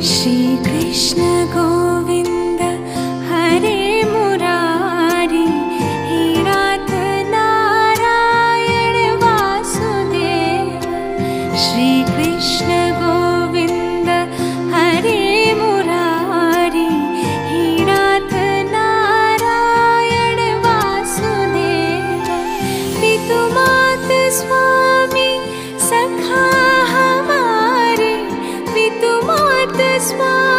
श्री कृष्ण गोविंद हरे मुरारी, हे नाथ नारायण वासुदेव। श्री कृष्ण गोविंद हरे मुरारी, हे नाथ नारायण वासुदेव। पितु मात स्वामी सखा हमारे, पितु मात स्वामी